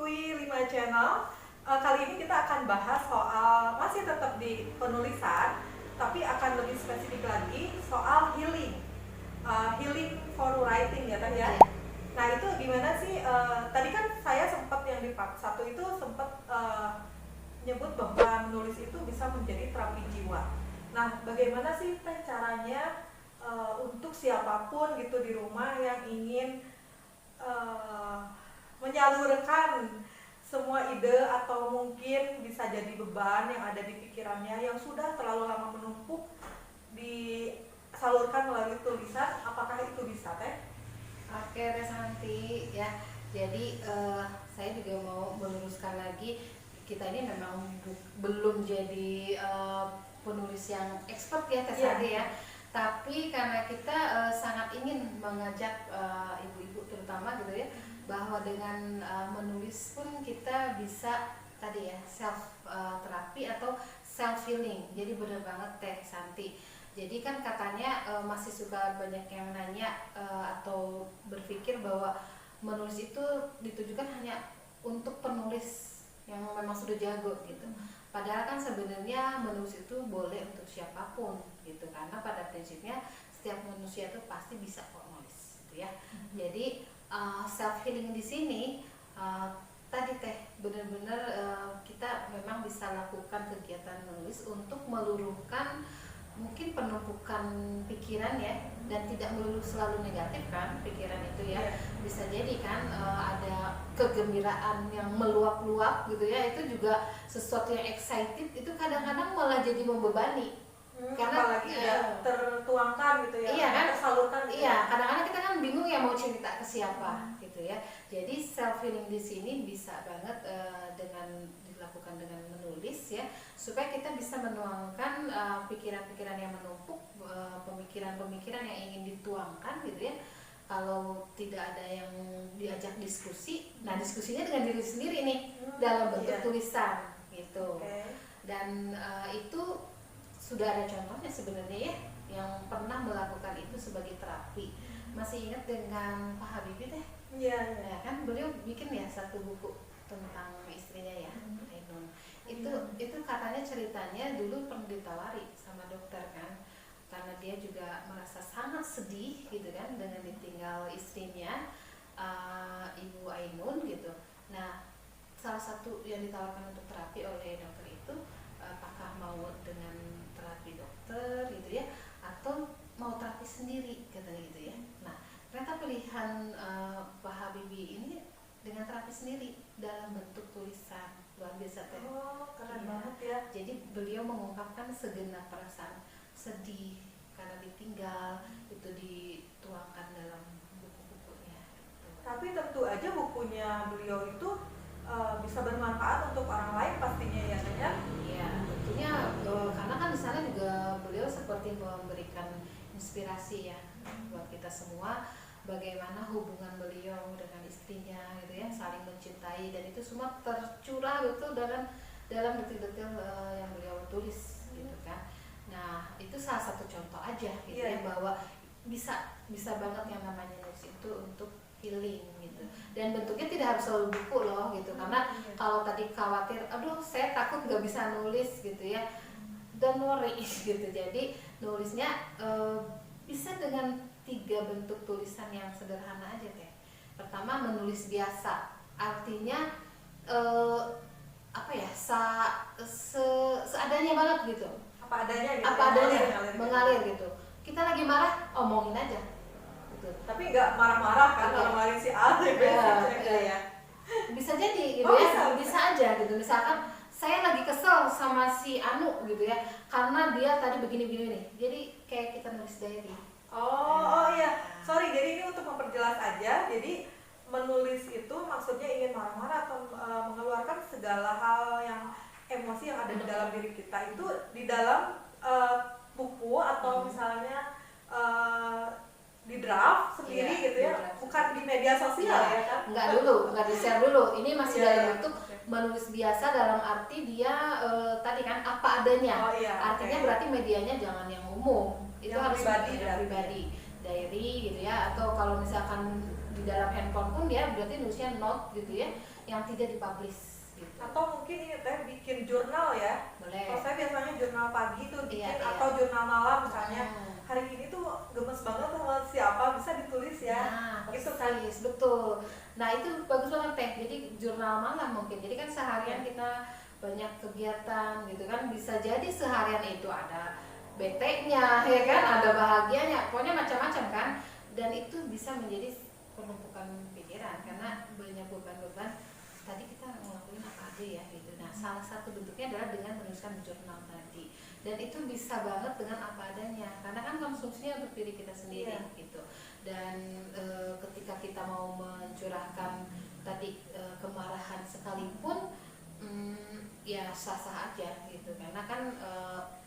Kui 5 Channel. Kali ini kita akan bahas soal, masih tetap di penulisan, tapi akan lebih spesifik lagi soal healing. Healing for writing ya tadi ya. Nah itu gimana sih, tadi kan saya sempat yang di part 1 itu sempat nyebut bahwa menulis itu bisa menjadi terapi jiwa. Nah bagaimana sih teh caranya untuk siapapun gitu di rumah yang ingin menyalurkan semua ide atau mungkin bisa jadi beban yang ada di pikirannya yang sudah terlalu lama menumpuk disalurkan melalui tulisan, apakah itu bisa teh? Oke, Teh Santi ya. Jadi saya juga mau meluruskan lagi, kita ini memang belum jadi penulis yang expert ya Teh Santi ya. Tapi karena kita sangat ingin mengajak ibu-ibu terutama gitu ya, bahwa dengan menulis pun kita bisa tadi ya self terapi atau self healing. Jadi benar banget Teh Santi. Jadi kan katanya masih suka banyak yang nanya atau berpikir bahwa menulis itu ditujukan hanya untuk penulis yang memang sudah jago gitu. Padahal kan sebenarnya menulis itu boleh untuk siapapun gitu, karena pada prinsipnya setiap manusia itu pasti bisa kok nulis gitu ya. Jadi self healing di sini tadi Teh benar-benar kita memang bisa lakukan kegiatan menulis untuk meluruhkan mungkin penumpukan pikiran ya, dan tidak melulu selalu negatif kan pikiran itu ya. Bisa jadi kan ada kegembiraan yang meluap-luap gitu ya, itu juga sesuatu yang excited, itu kadang-kadang malah jadi membebani. Karena apalagi tertuangkan gitu ya, iya kan, tersalurkan gitu. Iya, kadang-kadang kita kan bingung ya mau cerita ke siapa gitu ya. Jadi self healing di sini bisa banget dengan dilakukan dengan menulis ya, supaya kita bisa menuangkan pikiran-pikiran yang menumpuk, pemikiran-pemikiran yang ingin dituangkan gitu ya. Kalau tidak ada yang diajak diskusi, nah diskusinya dengan diri sendiri nih dalam bentuk tulisan gitu. Dan itu sudah ada contohnya sebenarnya ya, yang pernah melakukan itu sebagai terapi. Masih ingat dengan Pak Habibie Teh? Iya. Ya kan beliau bikin ya satu buku tentang istrinya ya, Ainun. Itu katanya ceritanya dulu pernah ditawari sama dokter kan, karena dia juga merasa sangat sedih gitu kan dengan ditinggal istrinya, Ibu Ainun gitu. Nah salah satu yang ditawarkan untuk terapi oleh dokter itu, apakah mau dengan terapi dokter gitu ya, atau mau terapi sendiri katanya gitu ya. Nah ternyata pilihan Pak Habibie ini dengan terapi sendiri dalam bentuk tulisan. Luar biasa Teh. Keren banget ya. Jadi beliau mengungkapkan segenap perasaan sedih karena ditinggal, itu dituangkan dalam buku-bukunya gitu. Tapi tentu aja bukunya beliau itu bisa bermanfaat untuk orang lain pastinya ya Teh. Iya, tentunya karena kan di sana juga beliau seperti memberikan inspirasi ya buat kita semua, bagaimana hubungan beliau dengan istrinya gitu ya, saling mencintai, dan itu semua tercurah gitu dalam detil-detil yang beliau tulis gitu kan. Nah itu salah satu contoh aja gitu ya, bahwa bisa banget yang namanya nulis itu untuk healing gitu, dan bentuknya tidak harus selalu buku loh gitu. Karena kalau tadi khawatir, aduh saya takut nggak bisa nulis gitu ya, don't worry gitu. Jadi nulisnya bisa dengan 3 bentuk tulisan yang sederhana aja Teh. Pertama, menulis biasa, artinya apa ya, seadanya banget gitu, Apa adanya gitu. apa adanya, mengalir gitu. Kita lagi marah, omongin aja gitu. Tapi nggak marah-marah kan, marah-marahin si A ya. Bisa jadi gitu ya, bisa aja gitu. Misalkan saya lagi kesel sama si Anu gitu ya, karena dia tadi begini-begini nih. Jadi kayak kita nulis diary. Oh iya, sorry, jadi ini untuk memperjelas aja. Jadi menulis itu maksudnya ingin marah-marah atau mengeluarkan segala hal yang emosi yang ada di dalam diri kita itu di dalam buku atau misalnya di draft sendiri gitu ya, bukan di media sosial ya kan? Enggak di-share dulu. Ini masih dalam bentuk menulis biasa, dalam arti dia tadi kan apa adanya. Artinya berarti medianya jangan yang umum. Itu harus pribadi, diary gitu ya, atau kalau misalkan di dalam handphone pun dia berarti nulisnya note gitu ya. yang tidak dipublish gitu. Atau mungkin ini teh bikin jurnal ya. Boleh. Kalau saya biasanya jurnal pagi tuh bikin, Iya. atau jurnal malam misalnya. Hari ini tuh gemes banget sama siapa, bisa ditulis ya. Nah, Gitu kan. betul. Nah, itu bagus banget teh. Jadi jurnal malam mungkin. Jadi kan seharian kita banyak kegiatan gitu kan, bisa jadi seharian itu ada bete-nya ya kan, ada bahagianya, pokoknya macam-macam kan. Dan itu bisa menjadi penumpukan pikiran karena banyak beban-beban. Tadi kita ngelakuin apa aja ya gitu. Nah, salah satu bentuknya adalah dengan menuliskan jurnal tadi. Dan itu bisa banget dengan apa adanya karena kan konsumsinya untuk diri kita sendiri gitu. Dan ketika kita mau mencurahkan tadi kemarahan sekalipun, ya sah-sah aja gitu karena kan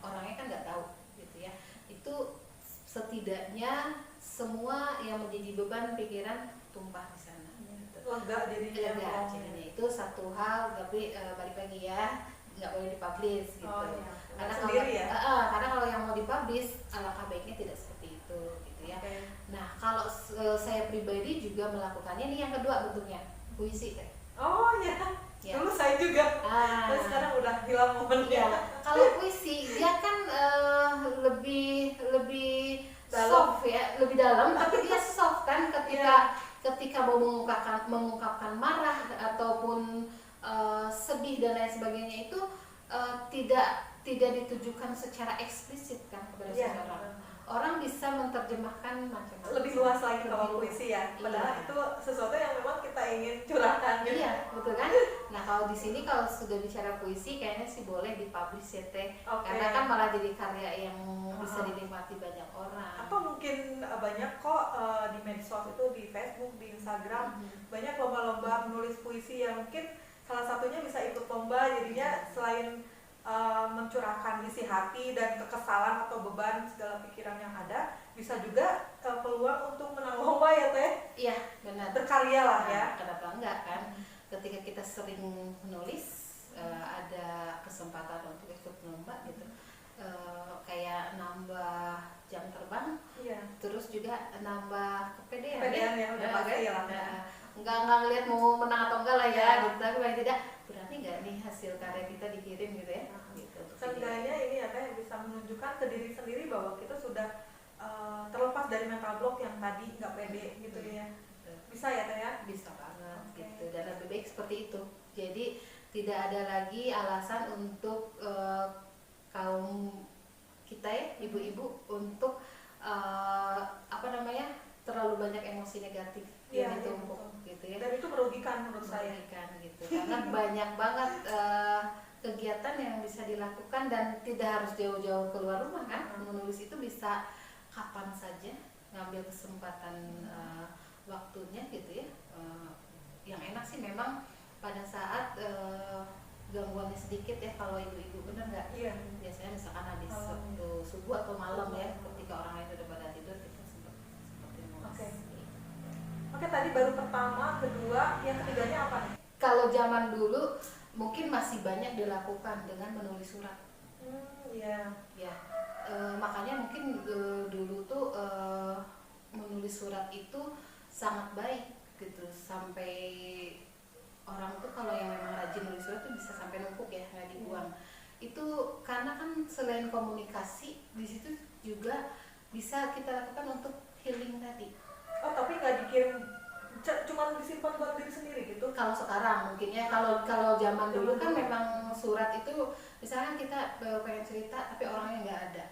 orangnya kan nggak tahu gitu ya. Itu setidaknya semua yang menjadi beban pikiran tumpah di sana gitu. Lega jadinya. Itu satu hal, tapi balik lagi ya, nggak boleh dipublish gitu. Karena sendiri ya. Karena kalau yang mau dipublish alangkah baiknya tidak seperti itu gitu ya. Nah, kalau saya pribadi juga melakukannya, ini yang kedua bentuknya, puisi teh. Oh ya. Dulu saya juga, tapi sekarang udah hilang momennya. Kalau puisi dia kan lebih soft ya, lebih dalam, tapi dia soft kan ketika mau mengungkapkan marah ataupun sedih dan lain sebagainya itu tidak ditujukan secara eksplisit kan kepada seseorang. Orang bisa menerjemahkan macam-macam. Lebih luas lagi kalau puisi ya. Padahal itu sesuatu yang memang kita ingin curahkan. Gitu. Iya, betul kan? Nah, kalau di sini kalau sudah bicara puisi kayaknya sih boleh dipublish ya teh. Karena kan malah jadi karya yang bisa dinikmati banyak orang. Atau mungkin banyak kok di medsos itu, di Facebook, di Instagram, banyak lomba-lomba menulis puisi yang mungkin salah satunya bisa ikut lomba, jadinya selain mencurahkan isi hati dan kekesalan atau beban segala pikiran yang ada, bisa juga peluang untuk menang lomba ya teh. Iya, benar. Berkarya lah ya. Kenapa enggak kan? Ketika kita sering menulis, ada kesempatan untuk ikut lomba gitu. Kayak nambah jam terbang, terus juga nambah kepedean ya, udah pasti lah. Enggak ngeliat mau menang atau enggak lah ya, gitu. Tapi paling tidak berani nggak nih hasil karya kita dikirim gitu ya. Gitu. Seenggaknya ini ya teh bisa menunjukkan ke diri sendiri bahwa kita sudah terlepas dari mental block yang tadi nggak pede gitu ya. Bisa ya teh ya? Bisa banget gitu. Dan lebih baik seperti itu. Jadi tidak ada lagi alasan untuk kaum kita ya, ibu-ibu untuk terlalu banyak emosi negatif yang ditumpuk gitu ya. Dan itu merugikan menurut saya gitu. Karena banyak banget kegiatan yang bisa dilakukan dan tidak harus jauh-jauh keluar rumah kan. Menulis itu bisa kapan saja, ngambil kesempatan waktunya gitu ya. Yang enak sih memang pada saat gangguannya sedikit ya, kalau ibu-ibu bener nggak? Iya. Biasanya misalkan habis subuh atau malam ya, ketika orang lain udah pada tidur kita seperti nulis. Oke, tadi baru pertama, kedua, yang ketiganya apa nih? Kalau zaman dulu mungkin masih banyak dilakukan dengan menulis surat. Iya. Ya, makanya mungkin dulu tuh menulis surat itu sangat baik gitu, sampai orang tuh kalau yang memang rajin nulis surat tuh bisa sampai numpuk ya, nggak dibuang. Itu karena kan selain komunikasi, di situ juga bisa kita lakukan untuk healing tadi. Oh, tapi nggak dikirim, cuma disimpan buat diri sendiri gitu? Kalau sekarang mungkin ya, kalau zaman dulu kan memang surat itu misalnya kita pengen cerita tapi orangnya nggak ada,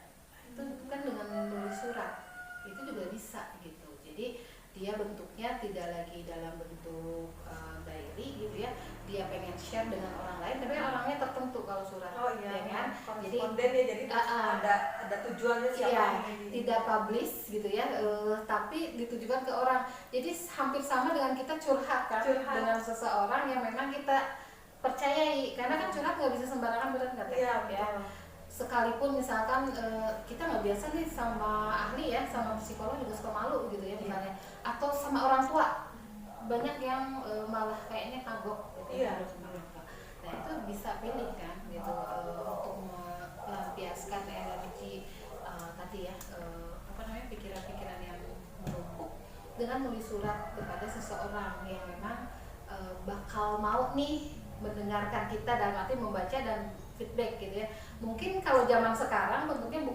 itu kan dengan menulis surat itu juga bisa gitu. Jadi dia bentuknya tidak lagi dalam bentuk diary gitu ya, dia pengen share dengan orang lain tapi orangnya tertentu kalau surat. Ya kan? Jadi jadi ada tujuannya siapa ini. Tidak publish gitu ya, tapi ditujukan ke orang. Jadi hampir sama dengan kita curhat kan, dengan seseorang yang memang kita percayai, karena kan curhat nggak bisa sembarangan, benar nggak ya? Sekalipun misalkan kita nggak biasa nih sama ahli ya, sama psikolog juga suka malu gitu ya misalnya, atau sama orang tua banyak yang malah kayaknya kagok gitu ya. Nah itu bisa pilih kan gitu untuk melampiaskan energi tadi ya, pikiran-pikiran yang menumpuk dengan menulis surat kepada seseorang yang memang bakal mau nih mendengarkan kita, dalam arti membaca dan feedback gitu ya. Mungkin kalau zaman sekarang bentuknya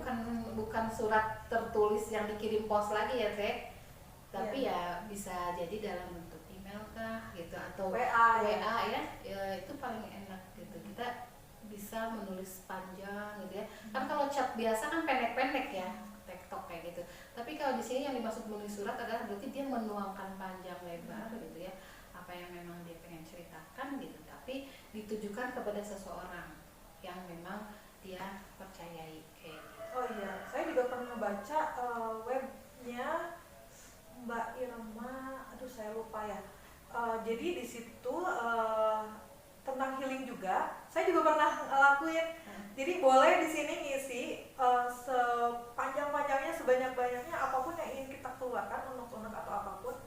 bukan surat tertulis yang dikirim pos lagi ya Teh, tapi ya bisa jadi dalam bentuk email kah gitu, atau WA ya, itu paling enak gitu. Kita bisa menulis panjang gitu ya. Kan kalau chat biasa kan pendek-pendek ya, tektok kayak gitu. Tapi kalau di sini yang dimaksud menulis surat adalah berarti dia menuangkan panjang lebar gitu ya, apa yang memang dia pengen ceritakan gitu, tapi ditujukan kepada seseorang yang memang dia percayai kayak gitu. Oh iya, saya juga pernah baca webnya Mbak Irma, aduh saya lupa ya. Jadi di situ tentang healing juga. Saya juga pernah ngelakuin. Jadi boleh di sini ngisi sepanjang-panjangnya, sebanyak-banyaknya apapun yang ingin kita keluarkan, unek-unek atau apapun.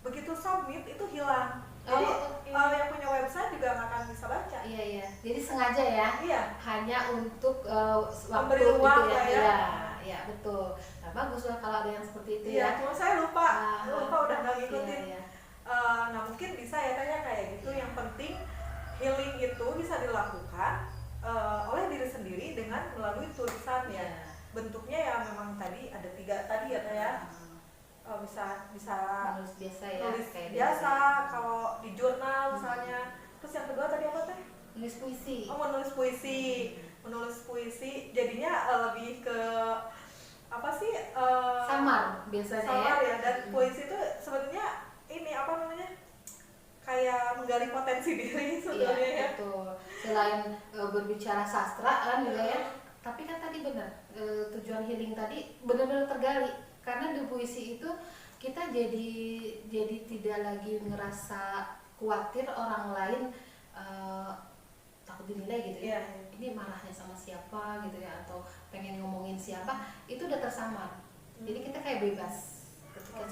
Begitu submit itu hilang. Jadi yang punya website juga nggak akan bisa baca. Iya. Jadi sengaja ya. Iya. Hanya untuk waktu memberi ruang gitu ya. Iya betul. Nah bagus lah kalau ada yang seperti itu ya. Cuma saya lupa udah nggak ngikutin. Iya. Nah mungkin bisa ya tanya kayak gitu. Yang penting healing itu bisa dilakukan oleh diri sendiri dengan melalui tulisan ya. Bentuknya ya memang tadi ada 3 tadi ya Teh ya. Bisa menulis biasa ya, nulis kayak biasa kalau di jurnal misalnya. Terus yang kedua tadi apa Teh? Menulis puisi. Menulis puisi jadinya lebih ke apa sih? Samar biasanya samar ya. Dan puisi itu sebenarnya ini apa namanya? Kayak menggali potensi diri sebenarnya ya. Betul. Selain berbicara sastra kan juga ya. Tapi kan tadi benar, tujuan healing tadi benar-benar tergali. Karena di puisi itu kita jadi tidak lagi ngerasa khawatir orang lain takut dinilai gitu ya. Ini marahnya sama siapa gitu ya, atau pengen ngomongin siapa, itu udah tersamar. Jadi kita kayak bebas ketika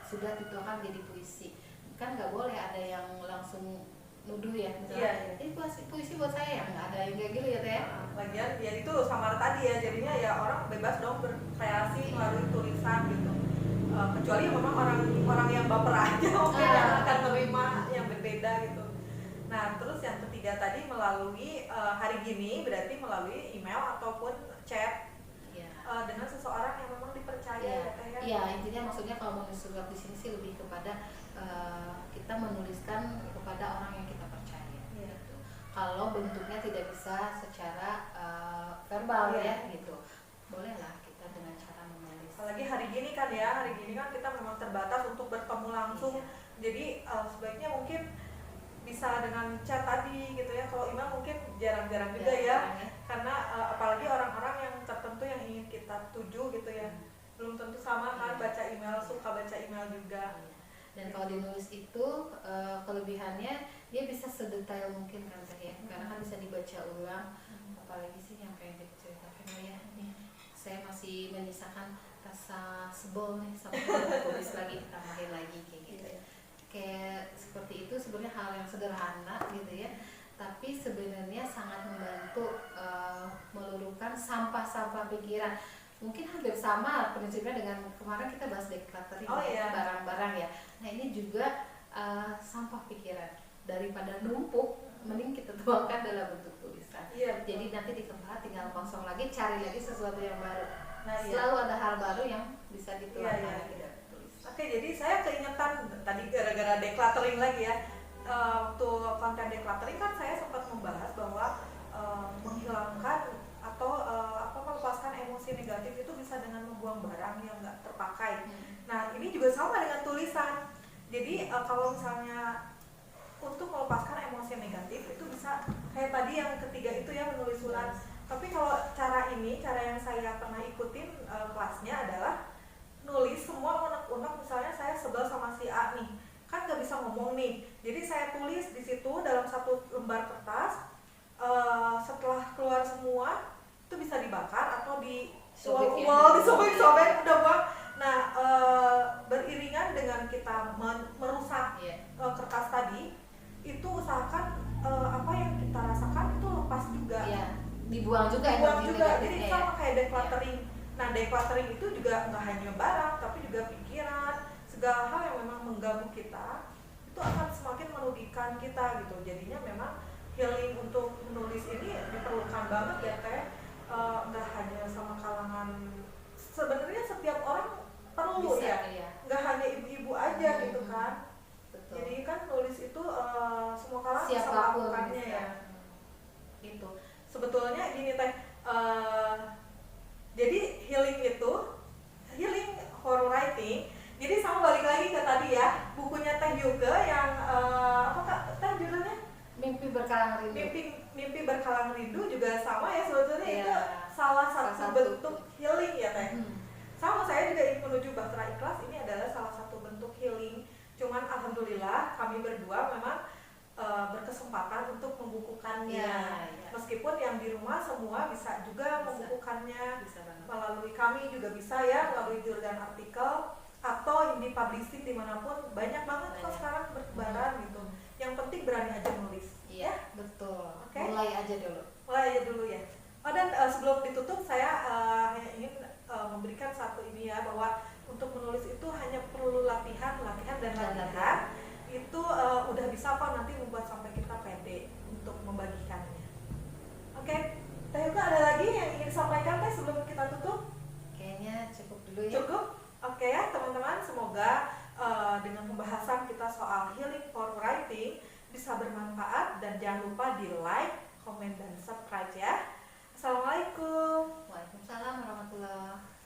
sudah dituangkan jadi puisi. Kan nggak boleh ada yang langsung nuduh ya misalnya. Ini puisi buat saya, nggak ada yang kayak gitu ya Teh. Lagian ya itu samar tadi ya, jadinya ya orang bebas dong berkreasi melalui tulisan gitu. Kecuali memang orang yang baper aja mungkin yang akan menerima yang berbeda gitu. Nah terus yang ketiga tadi melalui hari gini berarti melalui email ataupun chat dengan seseorang yang memang dipercaya. Iya, intinya maksudnya kalau menulis surat di sini sih lebih kepada kita menuliskan kepada orang yang kita percaya. Gitu. Kalau bentuknya tidak bisa secara verbal ya gitu, bolehlah kita dengan cara menulis. Apalagi hari gini kan kita memang terbatas untuk bertemu langsung. Jadi sebaiknya mungkin bisa dengan chat tadi gitu ya. Kalau email mungkin jarang-jarang juga ya. Karena apalagi orang-orang yang tertentu yang ingin kita tuju gitu ya. Belum tentu sama kan baca email, suka baca email juga. Dan kalau dinulis itu kelebihannya dia bisa sedetail mungkin kan Teh ya. Karena kan bisa dibaca ulang. Apalagi sih yang pengen diceritakan ya. Nih, saya masih menyisakan rasa sebel nih sampai tulis lagi, ditambahin lagi kayak gitu. Kayak seperti itu sebenarnya hal yang sederhana gitu ya, tapi sebenarnya sangat membantu meluluhkan sampah-sampah pikiran. Mungkin hampir sama prinsipnya dengan kemarin kita bahas decluttering barang-barang ya. Nah ini juga sampah pikiran, daripada numpuk mending kita tuangkan dalam bentuk tulisan. Jadi nanti di tempat tinggal kosong lagi, cari lagi sesuatu yang baru. Selalu ada hal baru yang bisa dituangkan lagi dalam tulisan. Oke, jadi saya keingetan tadi gara-gara decluttering lagi ya. Waktu konten decluttering kan saya sempat membahas bahwa menghilangkan atau melepaskan emosi negatif itu bisa dengan membuang barang yang nggak terpakai. Nah ini juga sama dengan tulisan. Jadi kalau misalnya untuk melepaskan emosi negatif itu bisa kayak tadi yang ketiga itu ya, menulis surat. Tapi kalau cara yang saya pernah ikutin kelasnya adalah nulis semua unek-unek. Misalnya saya sebel sama si A nih, kan nggak bisa ngomong nih. Jadi saya tulis di situ dalam satu lembar kertas. Setelah keluar semua itu bisa dibakar atau disobek-sobek udah buang. Nah beriringan dengan kita merusak kertas tadi, itu usahakan apa yang kita rasakan itu lepas juga. Dibuang juga. Jadi sama kayak decluttering. Nah decluttering itu juga nggak hanya barang tapi juga pikiran, segala hal yang memang mengganggu kita itu akan semakin merugikan kita gitu. Jadinya memang healing untuk menulis ini diperlukan banget ya Teh. Nggak hanya sama kalangan, sebenarnya setiap orang perlu Bisa, ya, ya. nggak hanya ibu-ibu aja gitu kan. Betul. Jadi kan nulis itu semua kalangan bisa Siapapun melakukannya bisa. ya. Itu. Sebetulnya gini Teh, jadi healing horror writing. Jadi sama balik lagi ke tadi ya, bukunya Teh Yuke yang apa Kak Teh judulnya? Mimpi Berkalang Rindu. Mimpi Berkalang Rindu juga sama ya sebetulnya. Iya. Itu salah satu satu. bentuk healing ya Teh. Hmm. Sama, saya juga ingin menuju Bahtera Ikhlas, ini adalah salah satu bentuk healing. Cuman alhamdulillah kami berdua memang berkesempatan untuk membukukannya. Ya. Meskipun yang di rumah semua bisa juga membukukannya. Bisa banget. Melalui kami juga bisa ya, melalui jurnal artikel atau indie publishing dimanapun, banyak banget kok sekarang bertebaran gitu. Yang penting berani aja nulis. Iya, betul. Oke. Mulai aja dulu. Mulai aja dulu ya. Oh, dan sebelum ditutup saya hanya ingin memberikan satu ini ya, bahwa untuk menulis itu hanya perlu latihan dan latihan. Itu udah bisa kok nanti membuat sampai kita pede untuk membagikannya. Oke, Teh Yuka ada lagi yang ingin disampaikan Teh sebelum kita tutup? Kayaknya cukup dulu ya. Cukup? Oke ya teman-teman, semoga dengan pembahasan kita soal healing for writing bisa bermanfaat, dan jangan lupa di like, komen, dan subscribe ya. Assalamualaikum. Waalaikumsalam warahmatullahi wabarakatuh.